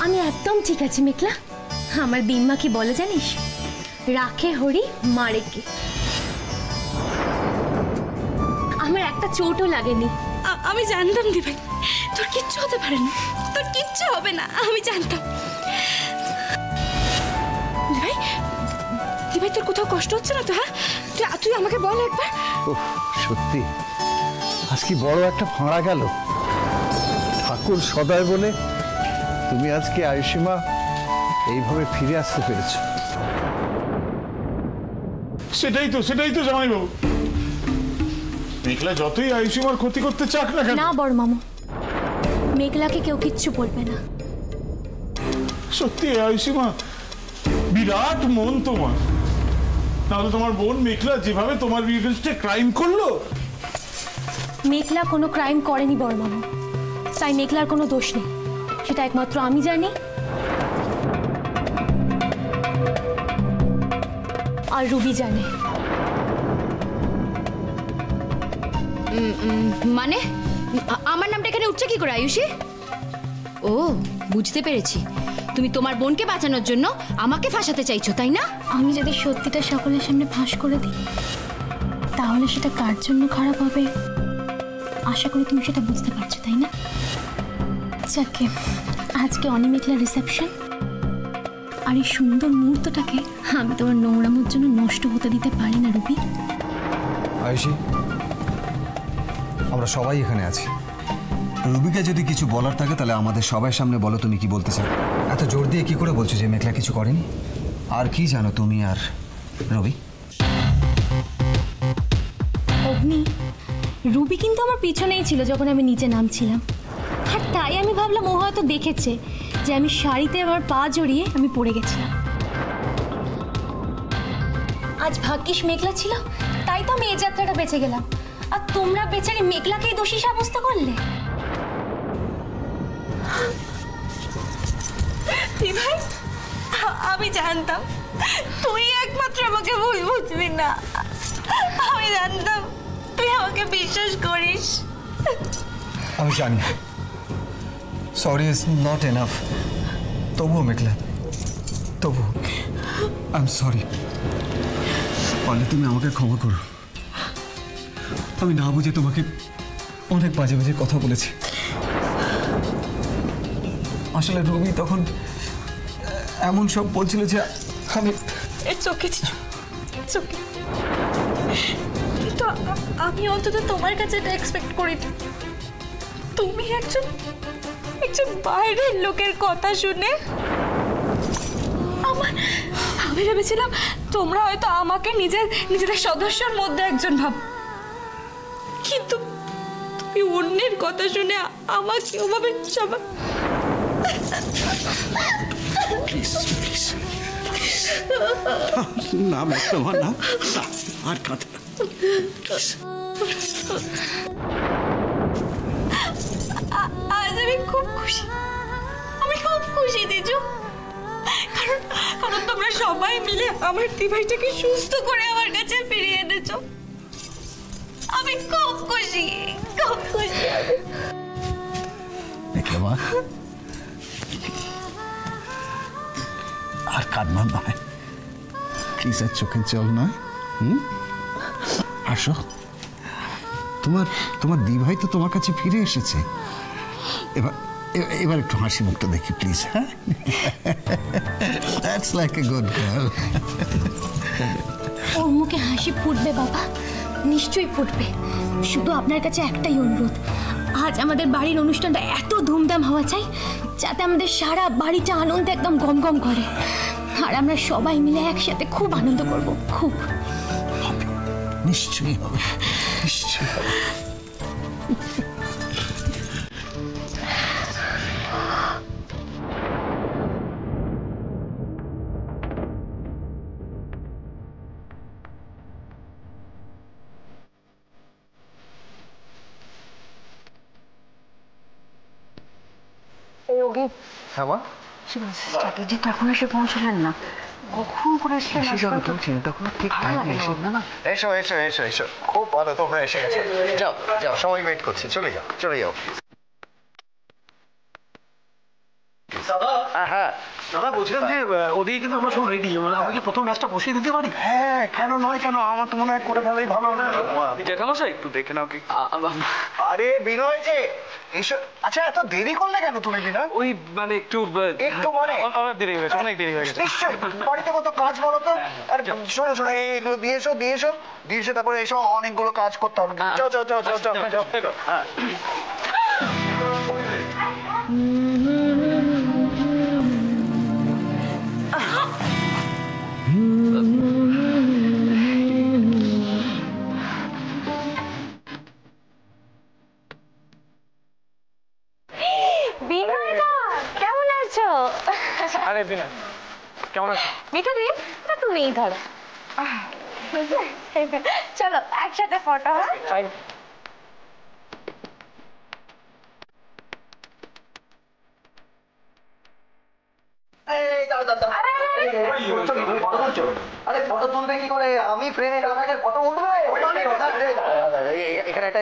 আমি একদম ঠিক আছি মেঘলা। আমার দিম্মা কি বলে জানিস, রাখে হরি মারে কে। আমার একটা চোটও লাগেনি। আমি জানতাম দিভাই তোর কিচ্ছু হতে পারে না, তোর কিচ্ছু হবে না, আমি জানতাম। দিভাই দিভাই তোর কোথাও কষ্ট হচ্ছে না তো? হ্যাঁ তুই আমাকে বল একবার। সত্যি আজ কি বড় একটা ফাঁড়া গেল। ঠাকুর সদয় বলে তুমি আজকে আয়ুষীমা এইভাবে ফিরে আসতে পেরেছো। সেটাই তো জামাইবাবু, মেঘলা যতই আয়ুষীমার ক্ষতি করতে চাক না কেন। না বড় মামু, মেঘলাকে কেউ কিচ্ছু বলবে না। সত্যি আয়ুষীমা বিরাট মন তোমার। তাহলে তোমার বোন মেঘলা যেভাবে তোমার বিরুদ্ধে ক্রাইম করলো। মেঘলা কোনো ক্রাইম করেনি বড় মামু, তাই মেঘলার কোনো দোষ নেই, সেটা একমাত্র আমি জানি আর রুবি জানে। মানে আমার নামটা এখানে উঠছে কি করে আয়ুষী? ও বুঝতে পেরেছি, তুমি তোমার বোনকে বাঁচানোর জন্য আমাকে ফাঁসাতে চাইছো, তাই না? আমি যদি সত্যিটা সকলের সামনে ফাঁস করে দিই তাহলে সেটা কার জন্য খারাপ হবে আশা করি তুমি সেটা বুঝতে পারছো, তাই না? যাকে আজকে অনিমেঘলার রিসেপশন আর এই সুন্দর মুহূর্তটাকে আমি তোমার নোংরামোর জন্য নষ্ট হতে দিতে পারি না রুবি। আয়ুষী, আমরা সবাই এখানে আছি। রুবিকে যদি কিছু বলার থাকে তাহলে আমাদের সবার সামনে বলো তুমি কি বলতে চাও। এত জোর দিয়ে কি করে বলছো যে মেঘলা কিছু করেনি? আর কি জানো তুমি আর রবি? অগ্নি, রুবি কিন্তু আমার পিছনেই ছিল যখন আমি নিচে নামছিলাম, আর তাই আমি ভাবলাম ও হয়তো দেখেছে যে আমি শাড়িতে আমার পা জড়িয়ে আমি পড়ে গেছিলাম। আজ ভাগ্যিস মেঘলা ছিল, তাই তো আমি এই যাত্রাটা বেঁচে গেলাম, আর তোমরা বেচারি মেঘলাকেই দোষী সাব্যস্ত করলে। দিভাই আমি জানতাম তুই একমাত্র আমাকে ভুল বুঝবি না, আমি জানতাম তুই আমাকে বিশ্বাস করিস। আমি জানি সরি ইজ নট এনাফ, তবুও মেঘলা, তবু আই এম সরি। পারলে তুমি আমাকে ক্ষমা করো, আমি না বুঝে তোমাকে অনেক বাজে বাজে কথা বলেছি। আসলে রবি তখন এমন সব বলছিল যে আমি কিন্তু আমি অন্তত তোমার কাছে এটা এক্সপেক্ট করিনি। তুমি একজন বাইরের লোকের কথা শুনে আমি ভেবেছিলাম তোমরা হয়তো আমাকে নিজেদের সদস্যর মধ্যে একজন ভাব, কিন্তু তুমি অন্যের কথা শুনে আমাকে ওভাবে না মেঘলা না, আর কাঁদে না। আজ আমি খুব খুশি দিজু, কারণ তোমরা সবাই মিলে আমার দিভাইটাকে সুস্থ করে আমার কাছে ফিরিয়ে এনেছো। আমি খুব খুশি। মেঘলা আর কাঁদনা নয়, প্লিজ, আর চোখের জল নয়। আসো, তোমার দিভাই তো তোমার কাছে ফিরে এসেছে। এবার একটু হাসি মুখটা দেখি প্লিজ। হ্যাঁ, that's like a good girl. ওর মুখে হাসি ফুটবে বাবা, নিশ্চয়ই ফুটবে। শুধু আপনার কাছে একটাই অনুরোধ, আজ আমাদের বাড়ির অনুষ্ঠানটা এত ধুমধাম হওয়া চাই যাতে আমাদের সারা বাড়িটা আনন্দে একদম গমগম করে, আর আমরা সবাই মিলে একসাথে খুব আনন্দ করব। খুব নিশ্চয়ই হবে, নিশ্চয়ই হবে। হ্যাঁ মা, স্ট্র্যাটেজি তো এখন এসে পৌঁছলেন না, কখন করে এসে তুমি চিন্তা করো, ঠিক টাইমে এসে না। এসো এসো এসো এসো, খুব ভালো তোমরা এসে গেছো। যাও যাও, সময় ওয়েট করছি, চলে যাও। দাদা বলছিলাম যে ওদিকে কিন্তু আমরা সব রেডি, মানে আমাকে প্রথম ম্যাচটা বসিয়ে দিতে পারি? হ্যাঁ, কেন নয়, কেন? আমার তো মনে হয় করে ফেলাই ভালো হবে। জেঠামশাই একটু দেখে নাও কি। আরে বিনয় যে এসব, আচ্ছা এত দেরি করলে কেন তুমি বিনয়? ওই মানে একটু একটু মানে অনেক দেরি হয়ে গেছে, অনেক দেরি হয়ে গেছে। নিশ্চয়ই বাড়িতে কত কাজ বলো তো। আর শোনো শোনো, এইগুলো দিয়ে এসো তারপরে এসো, অনেকগুলো কাজ করতে হবে। চল চল চল চল চল চল। হ্যাঁ বিনয়দা কেমন আছো? আরে বিনা কেমন আছো? মিঠু দিন তুমিই ধরো। চলো একসাথে ফটো। আরে ফটো তুলবে কি করে? আমি ফ্রেমে ফটো উঠবে এখানে একটা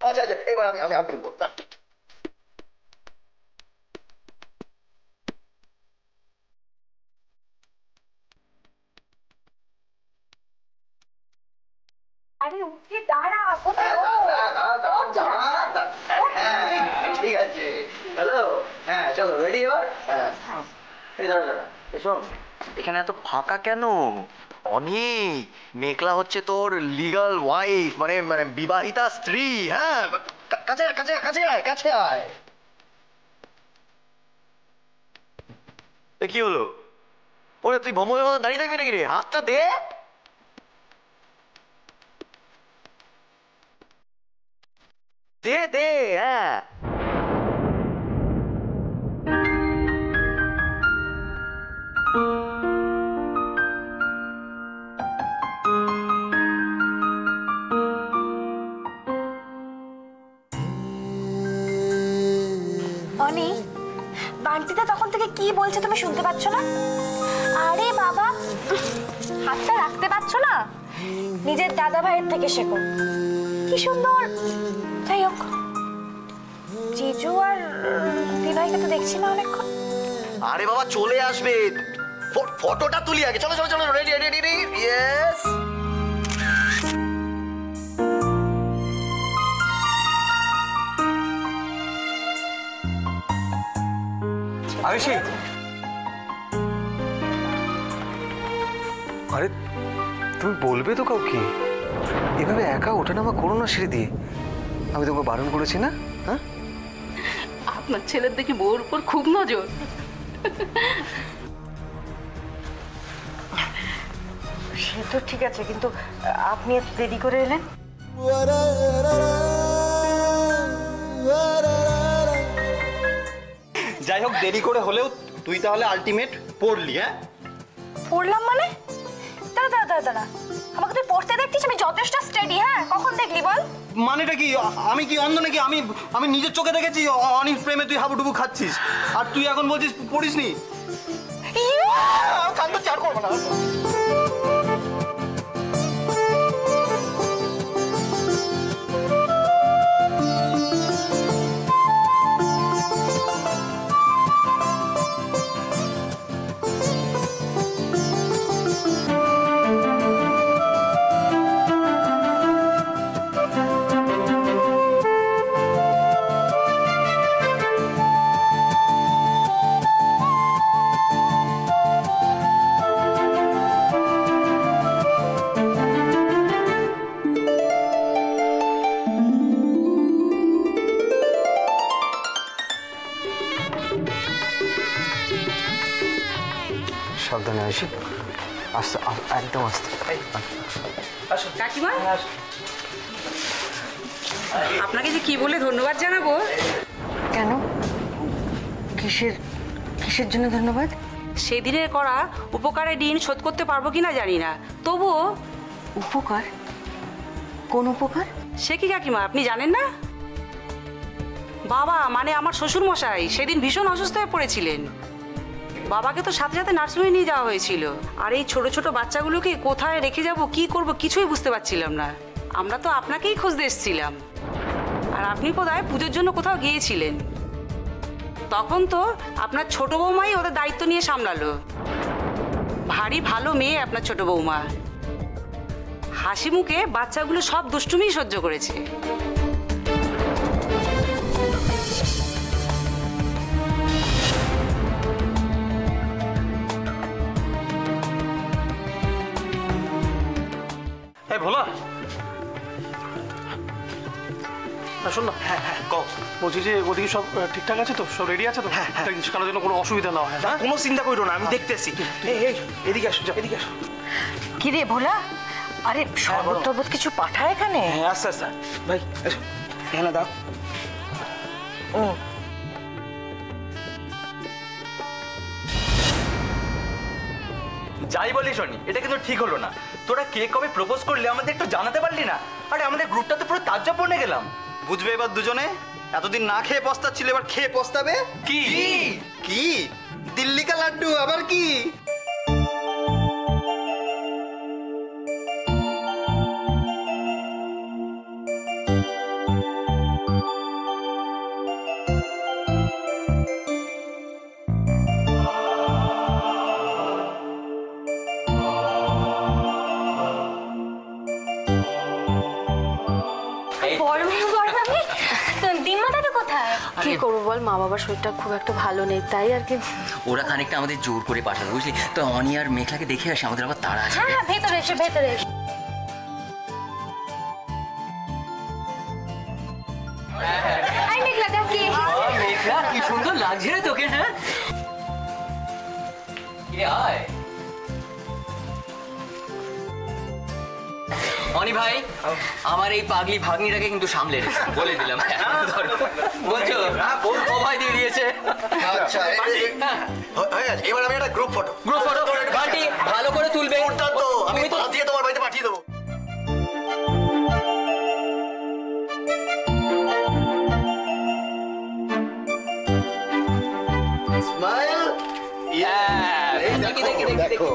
আচ্ছা আচ্ছা, এবার আমি আমি তুলবো। আরে উঠে দাঁড়া, কোথায়? ঠিক আছে, হ্যালো, হ্যাঁ চলো রেডি এবার। এই দাঁড়া দাঁড়া, শোন এখানে এত ফাঁকা কেন? অনেক মেঘলা হচ্ছে তোর লিগাল ওয়াইফ, মানে মানে বিবাহিতা স্ত্রী। হ্যাঁ, কাছে কাছে কাছে আয়, কাছে আয়। কি হলো? ওরে তুই ভ্রমণের মতো দাঁড়িয়ে থাকবি নাকি রে? হাতটা দে। দে দে, হ্যাঁ। অনি, বান্টিটা তখন থেকে কি বলছে তুমি শুনতে পাচ্ছ না? আরে বাবা, হাতটা রাখতে পারছো না? নিজের দাদা ভাইয়ের থেকে শেখো। কি সুন্দর। যাই হোক, জিজু আর দিভাইকে তো দেখছি না অনেকক্ষণ। আরে বাবা চলে আসবে, ফটোটা তুলি আগে। চলো চলো চলো, ready ready ready, yes. Ayushi, আরে তুমি বলবে তো কাউকে? এভাবে একা ওঠানামা করো না সিঁড়ি দিয়ে। আমি তোমাকে বারণ করেছি না? হ্যাঁ, আপনার ছেলের দেখি বউর উপর খুব নজর। সে তো ঠিক আছে, কিন্তু আপনি এত দেরি করে এলেন। যাই হোক, দেরি করে হলেও তুই তাহলে আলটিমেট পড়লি। হ্যাঁ, পড়লাম মানে? দাঁড়া দাঁড়া দাঁড়া দাঁড়া, আমাকে তুই পড়তে দেখছিস? আমি যথেষ্ট স্টাডি। হ্যাঁ, কখন দেখলি বল? মানেটা কি? আমি কি অন্ধ নাকি? আমি আমি নিজের চোখে দেখেছি অনির প্রেমে তুই হাবুডুবু খাচ্ছিস, আর তুই এখন বলছিস পড়িসনি। কান্দ চার করবো না। সাবধানে আয়ুষী, আস্তে, একদম আস্তে। কাকিমা, আপনাকে যে কি বলে ধন্যবাদ জানাবো। কেন? কিসের কিসের জন্য ধন্যবাদ? সেদিনের করা উপকারের ঋণ শোধ করতে পারবো কিনা জানি না, তবুও। উপকার? কোন উপকার? সে কি কাকিমা, আপনি জানেন না? বাবা মানে আমার শ্বশুর মশাই সেদিন ভীষণ অসুস্থ হয়ে পড়েছিলেন। বাবাকে তো সাথে সাথে নার্সিংহোমে নিয়ে যাওয়া হয়েছিল, আর এই ছোট ছোট বাচ্চাগুলোকে কোথায় রেখে যাব, কি করব, কিছুই বুঝতে পারছিলাম না। আমরা তো আপনাকেই খুঁজতে এসেছিলাম, আর আপনি বোধহয় পুজোর জন্য কোথাও গিয়েছিলেন। তখন তো আপনার ছোট বৌমাই ওদের দায়িত্ব নিয়ে সামলালো। ভারী ভালো মেয়ে আপনার ছোট বৌমা, হাসি মুখে বাচ্চাগুলো সব দুষ্টুমি সহ্য করেছে। ভোলা, শোন না, বলছি যে ওদিকে সব ঠিকঠাক আছে তো, সব রেডি আছে তো? কারোর জন্য কোনো অসুবিধা না হয়। হ্যাঁ, কোনো চিন্তা করো না, আমি দেখতেছি। এদিকে আসো, এদিকে আসো। কি রে ভোলা, আরে শরবত টরবত কিছু পাঠা এখানে? হ্যাঁ, আচ্ছা আচ্ছা ভাই, এসো এখানে দাও। যাই বলি শনি, এটা কিন্তু ঠিক হলো না। তোরা কে কবে প্রপোজ করলে আমাদের একটু জানাতে পারলি না? আরে আমাদের গ্রুপটা তো পুরো তাজ্জব বনে গেলাম। বুঝবে এবার দুজনে, এতদিন না খেয়ে পস্তাচ্ছিল, এবার খেয়ে পস্তাবে। কি কি দিল্লি কা লাড্ডু আবার কি? কি করবো বল, মা বাবার শরীরটা খুব একটা ভালো নেই, তাই আর কি। ওরা খানিকটা আমাদের জোর করে পাঠালো, বুঝলি তো। অনি আর মেঘলাকে দেখে আসে, আমাদের আবার তাড়া আছে। হ্যাঁ, ভেতরে এসে ভেতরে এসে। মেঘলা, কি সুন্দর লাগছে রে তোকে। হ্যাঁ, অনি ভাই, আমার এই পাগলি ভাগ্নিটাকে কিন্তু সামলে বলে দিলাম। বলছো ভয় দিয়ে দিয়েছে। আচ্ছা, এবার আমি একটা গ্রুপ ফটো বালটি ভালো করে তুলবে। আমি দিয়ে তোমার বাড়িতে পাঠিয়ে দেবো। স্মাইল। দেখো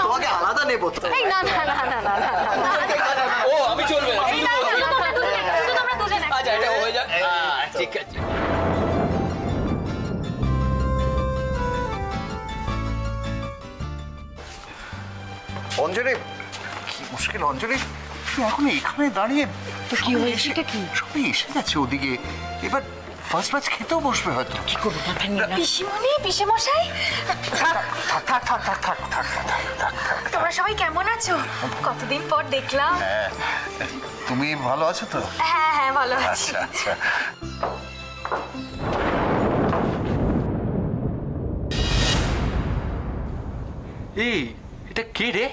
তোমাকে আলাদা নেবো তো। না না না না না না, ও আমি চলবে। আচ্ছা, এটা হয়ে যাক। ঠিক আছে। অঞ্জলি, কি মুশকিল অঞ্জলি, তুই এখন এখানে দাঁড়িয়ে? কি হয়েছে? কি সবাই এসে গেছে ওদিকে, এবার ফার্স্ট ব্যাচ খেতেও বসবে হয়তো। কি করবো? পিসিমণি, পিসেমশাই, তোমরা সবাই কেমন আছো? কতদিন পর দেখলাম। তুমি ভালো আছো তো? হ্যাঁ হ্যাঁ, ভালো আছি। আচ্ছা আচ্ছা। এই, এটা কে রে?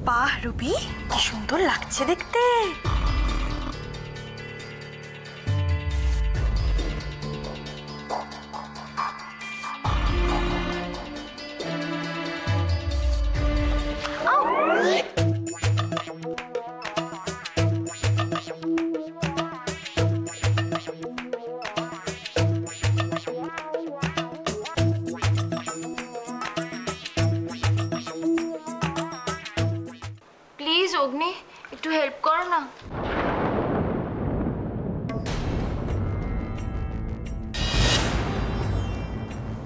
বাহ রুবি, কি সুন্দর লাগছে দেখতে। প্লিজ অগ্নি, একটু হেল্প করো না।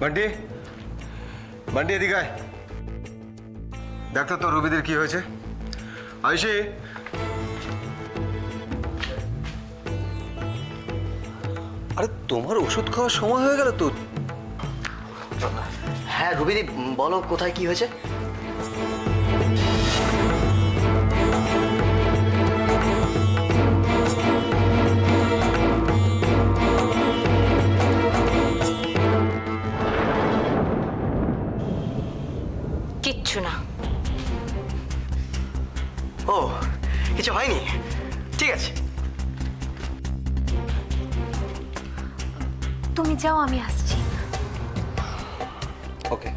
বান্টি, বান্টি এদিকে আয়। দেখ তো তোর রুবিদের কি হয়েছে। আয়ুষি, আরে তোমার ওষুধ খাওয়ার সময় হয়ে গেল তো। হ্যাঁ রুবিদি, বলো কোথায় কি হয়েছে। কিচ্ছু না। ও, কিছু হয়নি? ঠিক আছে, তুমি যাও, আমি আসছি। ওকে।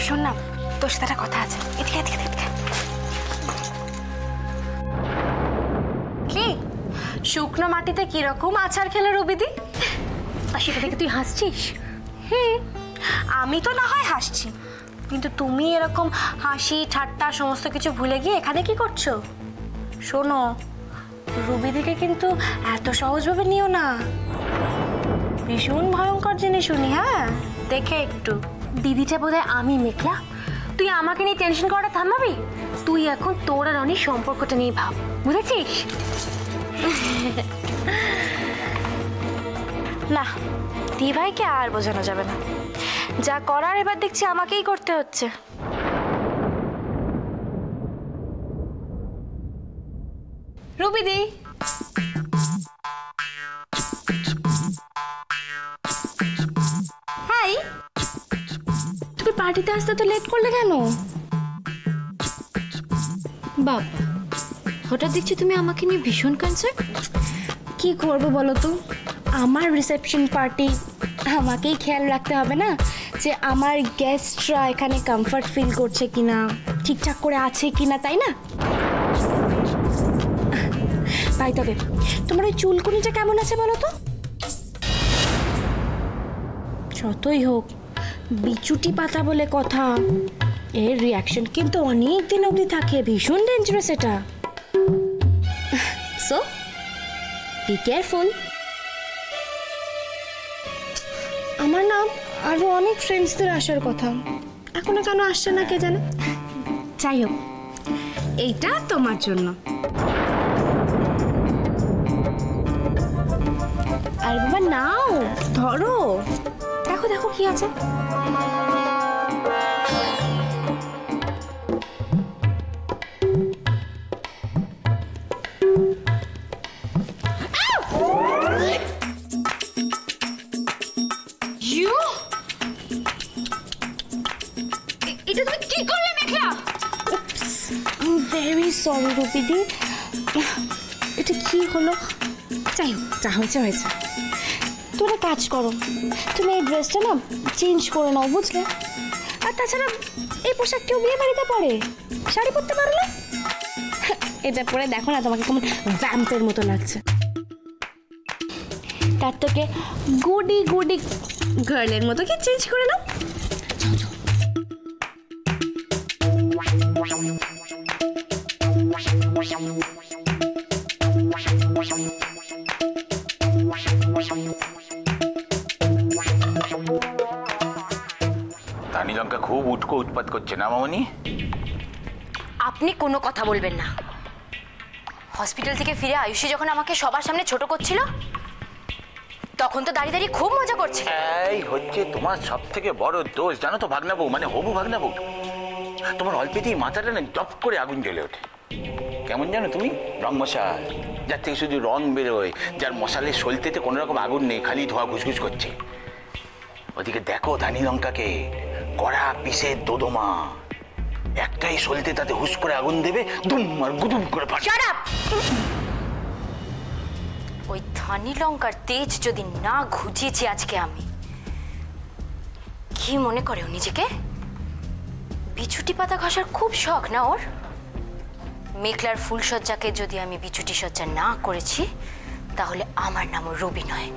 শোন না, তোর সাথে একটা কথা আছে। এদিকে এদিকে এদিকে। কি শুকনো মাটিতে কিরকম আচার খেলে রবিদি? আর সেটা থেকে তুই হাসছিস? আমি তো না হয় হাসছি, কিন্তু তুমি এরকম হাসি ঠাট্টা সমস্ত কিছু ভুলে গিয়ে এখানে কি করছো? শোনো, রুবিদিকে কিন্তু এত সহজভাবে নিও না, ভীষণ ভয়ঙ্কর জিনিস শুনি। হ্যাঁ, দেখে একটু। দিদিটা বোধহয় আমি মেঘলা, তুই আমাকে নিয়ে টেনশন করাটা থামাবি? তুই এখন তোর আর অনির সম্পর্কটা নিয়ে ভাব, বুঝেছিস? না, দিভাইকে আর বোঝানো যাবে না, যা করার এবার দেখছি আমাকেই করতে হচ্ছে। রুবিদি, হাই, তুমি পার্টিতে আসতে তো লেট করলে কেন? বাবা, হঠাৎ দেখছি তুমি আমাকে নিয়ে ভীষণ কনসার্ন। কি করবো বলো তো, আমার রিসেপশন পার্টি, আমাকেই খেয়াল রাখতে হবে না যে আমার গেস্টরা এখানে কমফর্ট ফিল করছে কিনা, ঠিকঠাক করে আছে কিনা, তাই না? তাই তবে তোমার ওই চুলকুনিটা কেমন আছে বলো তো? যতই হোক, বিচুটি পাতা বলে কথা, এর রিয়াকশন কিন্তু অনেক দিন অবধি থাকে, ভীষণ ডেঞ্জারাস এটা। So be careful. আমার নাম আরো অনেক ফ্রেন্ডসদের আসার কথা, এখনো কেন আসছে না কে জানে। যাই হোক, এইটা তোমার জন্য। আর বাবা নাও, ধরো, দেখো দেখো কি আছে। এটা তুমি কি করলে মেঘলা? ভেরি সরি রুবিদি, এটা কি হলো? যাই হোক, যা হয়েছে হয়েছে। তোরা কাজ করো, তুমি এই ড্রেসটা না চেঞ্জ করে নাও, বুঝলে? আর তাছাড়া এই পোশাক কেউ বিয়ে বাড়িতে পরে, শাড়ি পরতে পারো না? এটা পরে দেখো না তোমাকে কেমন ভ্যাম্পের মতো লাগছে। তার থেকে গুডি গুডি গার্লের মতো কি চেঞ্জ করে নাও। রানী লঙ্কা খুব উটকো উৎপাত করছে না মামনি? আপনি কোনো কথা বলবেন না। হসপিটাল থেকে ফিরে আয়ুষী যখন আমাকে সবার সামনে ছোট করছিল, তখন তো দাঁড়িয়ে দাঁড়িয়ে খুব মজা করছে। এই হচ্ছে তোমার সব থেকে বড় দোষ, জানো তো ভাগনাবু, মানে হবু ভাগনাবু। তোমার অল্পেতেই মাথাটা না জপ করে আগুন জ্বলে ওঠে। কেমন জানো তুমি? রং মশাল, যার থেকে শুধু রং বেরোয়, যার মশালের সলতেতে কোনো রকম আগুন নেই, খালি ধোয়া ঘুসঘুস করছে। ওদিকে দেখো ধানি লঙ্কাকে, কড়া পিসের দোদমা, একটাই সলতে তাতে হুস করে আগুন দেবে, দুম আর গুদুম করে পাঠাবে। Shut up! ওই ধানি লঙ্কার তেজ যদি না ঘুচিয়েছি আজকে আমি, কি মনে করে ও নিজেকে? বিছুটি পাতা ঘষার খুব শখ না ওর? মেঘলার ফুলসজ্জাকে যদি আমি বিছুটি সজ্জা না করেছি, তাহলে আমার নামও রবি নয়।